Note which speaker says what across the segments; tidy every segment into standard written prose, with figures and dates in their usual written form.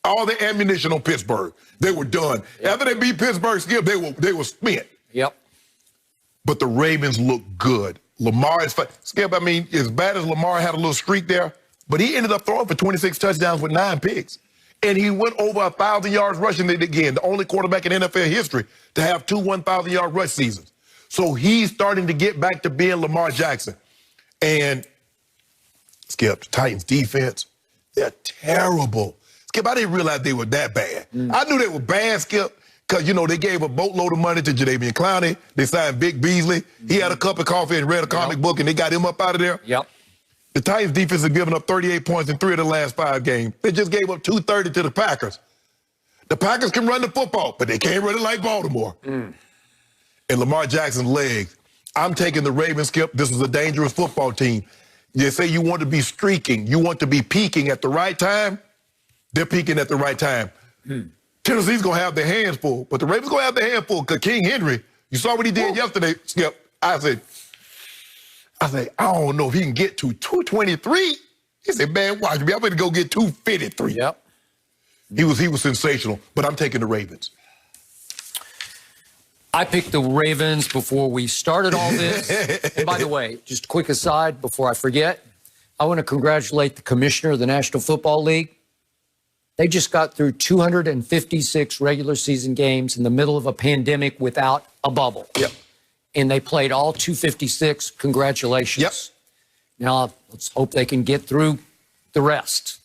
Speaker 1: all the ammunition on Pittsburgh. They were done. Yep. After they beat Pittsburgh, Skip, they were spent.
Speaker 2: Yep.
Speaker 1: But the Ravens look good. Lamar is Skip, I mean, as bad as Lamar had a little streak there, but he ended up throwing for 26 touchdowns with 9 picks. And he went over 1,000 yards rushing it again, the only quarterback in NFL history to have 2 1,000-yard rush seasons. So he's starting to get back to being Lamar Jackson. And, Skip, the Titans defense, they're terrible. Skip, I didn't realize they were that bad. I knew they were bad, Skip, because, you know, they gave a boatload of money to Jadeveon Clowney. They signed Vic Beasley. He had a cup of coffee and read a comic book, and they got him up out of there.
Speaker 2: Yep.
Speaker 1: The Titans defense has given up 38 points in 3 of the last 5 games. They just gave up 230 to the Packers. The Packers can run the football, but they can't run it like Baltimore. And Lamar Jackson's legs. I'm taking the Ravens, Skip. This is a dangerous football team. You say you want to be streaking. You want to be peaking at the right time. They're peaking at the right time. Tennessee's going to have their hands full, but the Ravens going to have their hands full because King Henry, you saw what he did yesterday, Skip. I said, I don't know if he can get to 223. He said, man, watch me. I'm going to go get 253.
Speaker 2: Yep.
Speaker 1: He was sensational, but I'm taking the Ravens.
Speaker 2: I picked the Ravens before we started all this. And by the way, just a quick aside before I forget, I want to congratulate the commissioner of the National Football League. They just got through 256 regular season games in the middle of a pandemic without a bubble.
Speaker 1: Yep.
Speaker 2: And they played all 256. Congratulations.
Speaker 1: Yep.
Speaker 2: Now, let's hope they can get through the rest.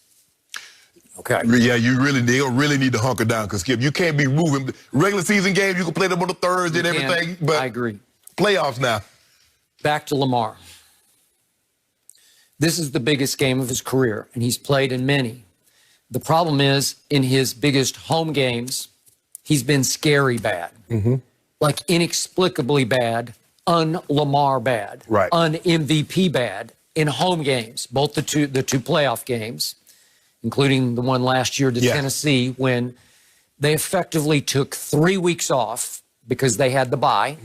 Speaker 2: Okay.
Speaker 1: Yeah, they'll really need to hunker down because, Skip, you can't be moving. Regular season games, you can play them on the Thursday and everything. But
Speaker 2: I agree.
Speaker 1: Playoffs now.
Speaker 2: Back to Lamar. This is the biggest game of his career, and he's played in many. The problem is, in his biggest home games, he's been scary bad. Like inexplicably bad, un-Lamar bad,
Speaker 1: right.
Speaker 2: Un-MVP bad in home games, both the two playoff games, including the one last year to Tennessee, when they effectively took 3 weeks off because they had the bye,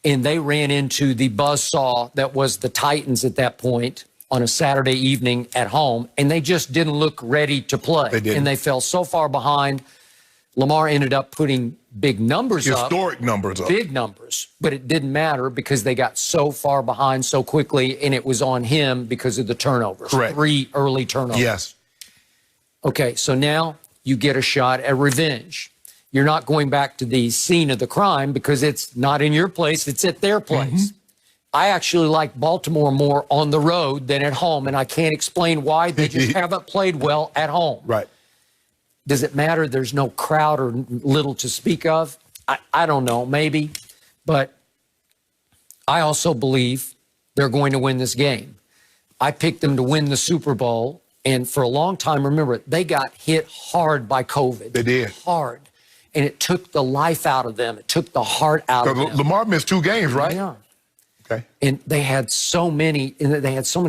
Speaker 2: and they ran into the buzzsaw that was the Titans at that point on a Saturday evening at home, and they just didn't look ready to play.
Speaker 1: They didn't.
Speaker 2: And they fell so far behind. Lamar ended up putting big numbers up.
Speaker 1: Historic numbers up.
Speaker 2: Big numbers. But it didn't matter because they got so far behind so quickly, and it was on him because of the turnovers.
Speaker 1: Correct.
Speaker 2: 3 early turnovers.
Speaker 1: Yes.
Speaker 2: Okay, so now you get a shot at revenge. You're not going back to the scene of the crime because it's not in your place, it's at their place. I actually like Baltimore more on the road than at home, and I can't explain why. They just haven't played well at home.
Speaker 1: Right.
Speaker 2: Does it matter? There's no crowd or little to speak of. I don't know, maybe. But I also believe they're going to win this game. I picked them to win the Super Bowl, and for a long time, remember, they got hit hard by COVID.
Speaker 1: They did.
Speaker 2: Hard. And it took the life out of them. It took the heart out of them.
Speaker 1: Lamar missed 2 games, right?
Speaker 2: Yeah.
Speaker 1: Okay.
Speaker 2: And they had so many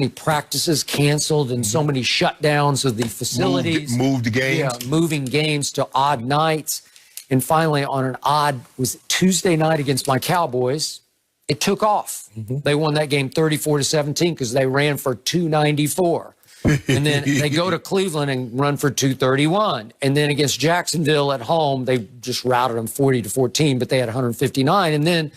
Speaker 2: practices canceled and so many shutdowns of the facilities.
Speaker 1: Moved the games.
Speaker 2: Yeah, moving games to odd nights. And finally, on an odd, was it Tuesday night against my Cowboys, it took off. They won that game 34-17 because they ran for 294. And then they go to Cleveland and run for 231. And then against Jacksonville at home, they just routed them 40-14, but they had 159. And then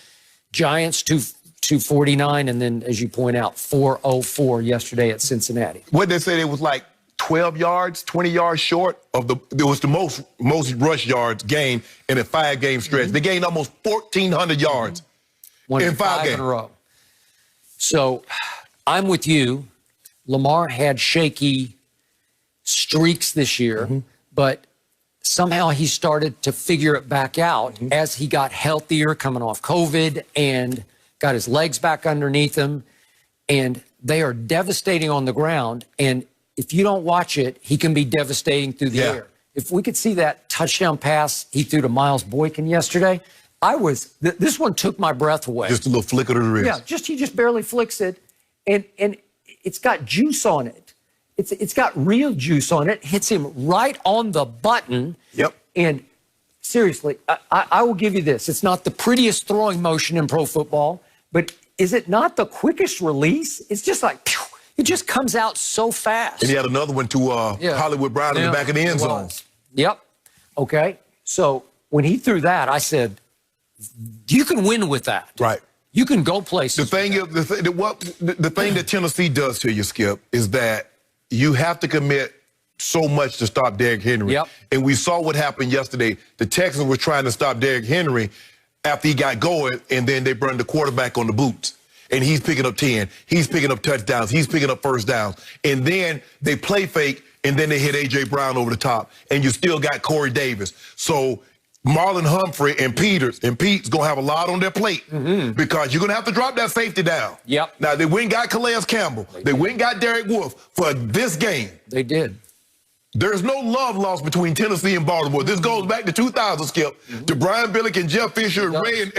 Speaker 2: Giants 249, and then, as you point out, 404 yesterday at Cincinnati.
Speaker 1: What they said, it was like 12 yards, 20 yards short of it was the most rush yards gained in a 5-game stretch. They gained almost 1,400 yards in 5 games.
Speaker 2: In a row. So I'm with you. Lamar had shaky streaks this year, but somehow he started to figure it back out as he got healthier coming off COVID and got his legs back underneath him, and they are devastating on the ground. And if you don't watch it, he can be devastating through the air. If we could see that touchdown pass he threw to Miles Boykin yesterday, this one took my breath away.
Speaker 1: Just a little flicker to the wrist.
Speaker 2: Yeah, he just barely flicks it, and it's got juice on it. It's got real juice on it. Hits him right on the button. Yep. And seriously, I will give you this. It's not the prettiest throwing motion in pro football, but is it not the quickest release? It's just like, pew, it just comes out so fast.
Speaker 1: And he had another one to Hollywood Brown in the back of the end zone.
Speaker 2: Yep. Okay. So when he threw that, I said, you can win with that.
Speaker 1: Right.
Speaker 2: You can go places.
Speaker 1: The thing that Tennessee does to you, Skip, is that you have to commit so much to stop Derrick Henry.
Speaker 2: Yep.
Speaker 1: And we saw what happened yesterday. The Texans were trying to stop Derrick Henry after he got going, and then they burned the quarterback on the boots. And he's picking up 10. He's picking up touchdowns. He's picking up first downs. And then they play fake, and then they hit A.J. Brown over the top. And you still got Corey Davis. So Marlon Humphrey and Pete's going to have a lot on their plate because you're going to have to drop that safety down.
Speaker 2: Yep.
Speaker 1: Now, they went and got Calais Campbell. They went and got Derek Wolfe for this game.
Speaker 2: They did.
Speaker 1: There's no love lost between Tennessee and Baltimore. This goes back to 2000, Skip, to Brian Billick and Jeff Fisher and Ray and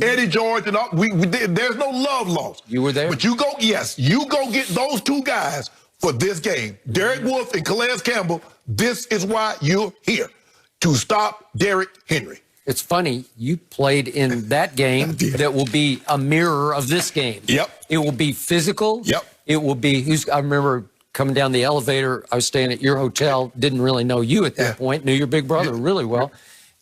Speaker 1: Eddie George and all. There's no love lost.
Speaker 2: You were there?
Speaker 1: But you go get those two guys for this game. Derek Wolfe and Calais Campbell, this is why you're here, to stop Derrick Henry.
Speaker 2: It's funny, you played in that game that will be a mirror of this game.
Speaker 1: Yep.
Speaker 2: It will be physical.
Speaker 1: Yep.
Speaker 2: It will be, I remember coming down the elevator, I was staying at your hotel, didn't really know you at that point, knew your big brother really well.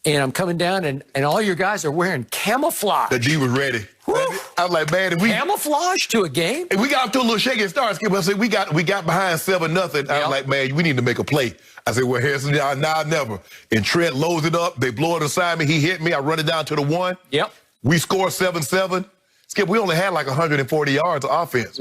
Speaker 2: And I'm coming down, and all your guys are wearing camouflage.
Speaker 1: The D was ready. Woo. I was like, man, if we
Speaker 2: camouflage to a game?
Speaker 1: And we got up to a little shaky start, Skip. I said, we got behind 7-0. I was like, man, we need to make a play. I said, well, here's now never. And Trent loads it up. They blow it aside me. He hit me. I run it down to the 1.
Speaker 2: Yep.
Speaker 1: We score 7-7. Skip, we only had like 140 yards of offense.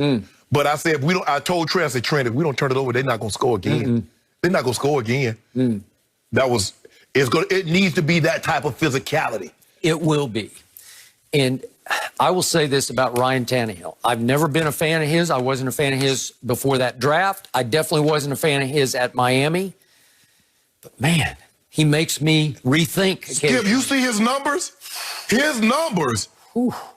Speaker 1: But I said, I told Trent, I said, Trent, if we don't turn it over, they're not going to score again. They're not going to score again. It needs to be that type of physicality.
Speaker 2: It will be. And I will say this about Ryan Tannehill. I've never been a fan of his. I wasn't a fan of his before that draft. I definitely wasn't a fan of his at Miami. But, man, he makes me rethink.
Speaker 1: Skip, you see his numbers? His numbers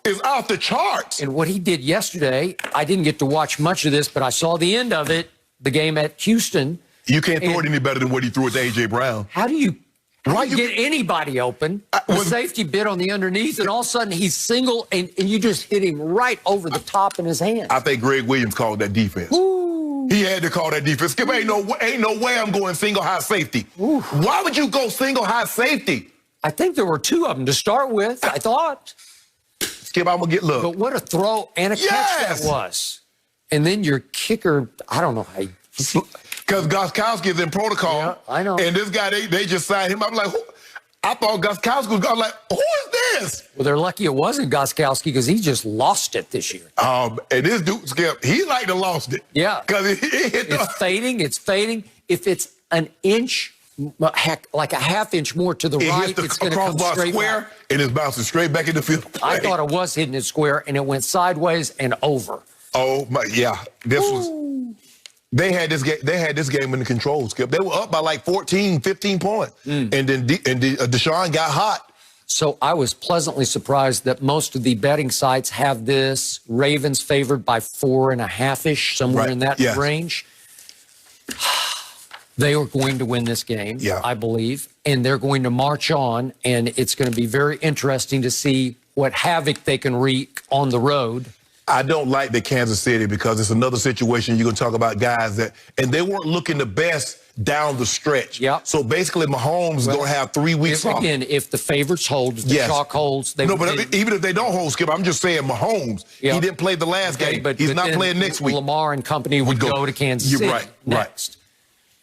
Speaker 1: is off the charts.
Speaker 2: And what he did yesterday, I didn't get to watch much of this, but I saw the end of it, the game at Houston.
Speaker 1: You can't throw it any better than what he threw at A.J. Brown.
Speaker 2: How do you get anybody open? The safety bit on the underneath, and all of a sudden he's single, and you just hit him right over the top in his hand.
Speaker 1: I think Greg Williams called that defense. He had to call that defense. Skip, ain't no way I'm going single high safety. Why would you go single high safety?
Speaker 2: I think there were 2 of them to start with, I thought.
Speaker 1: Skip, I'm going to get look.
Speaker 2: But what a throw and a catch that was. And then your kicker, I don't know how you...
Speaker 1: Because Gostkowski is in protocol.
Speaker 2: Yeah, I know.
Speaker 1: And this guy, they just signed him. I'm like, who? I thought Gostkowski was going, like, who is this?
Speaker 2: Well, they're lucky it wasn't Gostkowski because he just lost it this year.
Speaker 1: And this dude, Skip, he like to lost it.
Speaker 2: Yeah.
Speaker 1: Because
Speaker 2: it's fading. It's fading. If it's an inch, like a half inch more to the right, it's going to come straight
Speaker 1: square,
Speaker 2: back.
Speaker 1: And it's bouncing straight back in the field.
Speaker 2: I thought it was hitting it square, and it went sideways and over.
Speaker 1: Oh, my, yeah. This was... They had this game in the control, Skip. They were up by like 14, 15 points. And then Deshaun got hot.
Speaker 2: So I was pleasantly surprised that most of the betting sites have this Ravens favored by 4.5-ish, somewhere in that range. They are going to win this game, I believe, and they're going to march on, and it's going to be very interesting to see what havoc they can wreak on the road.
Speaker 1: I don't like the Kansas City because it's another situation you're going to talk about guys and they weren't looking the best down the stretch. So basically Mahomes is going to have 3 weeks off.
Speaker 2: Again, if the favorites hold, if the chalk holds, they
Speaker 1: No, but even if they don't hold, Skip, I'm just saying Mahomes, he didn't play the last game. But he's not playing next week.
Speaker 2: Lamar and company would go to Kansas City next.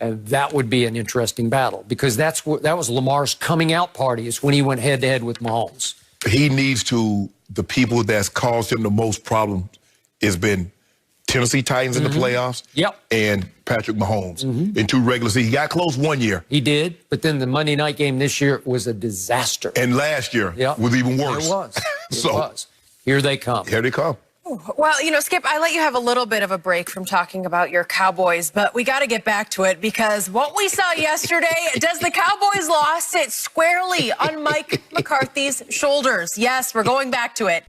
Speaker 2: And that would be an interesting battle because that was Lamar's coming out party is when he went head-to-head with Mahomes.
Speaker 1: He needs to... The people that's caused him the most problems has been Tennessee Titans in the playoffs and Patrick Mahomes in 2 regular seasons. He got close 1 year.
Speaker 2: He did, but then the Monday night game this year was a disaster.
Speaker 1: And last year was even worse.
Speaker 2: It was. It was. Here they come.
Speaker 1: Here they come.
Speaker 3: Well, you know, Skip, I let you have a little bit of a break from talking about your Cowboys, but we got to get back to it because what we saw yesterday, does the Cowboys' loss sit squarely on Mike McCarthy's shoulders? Yes, we're going back to it.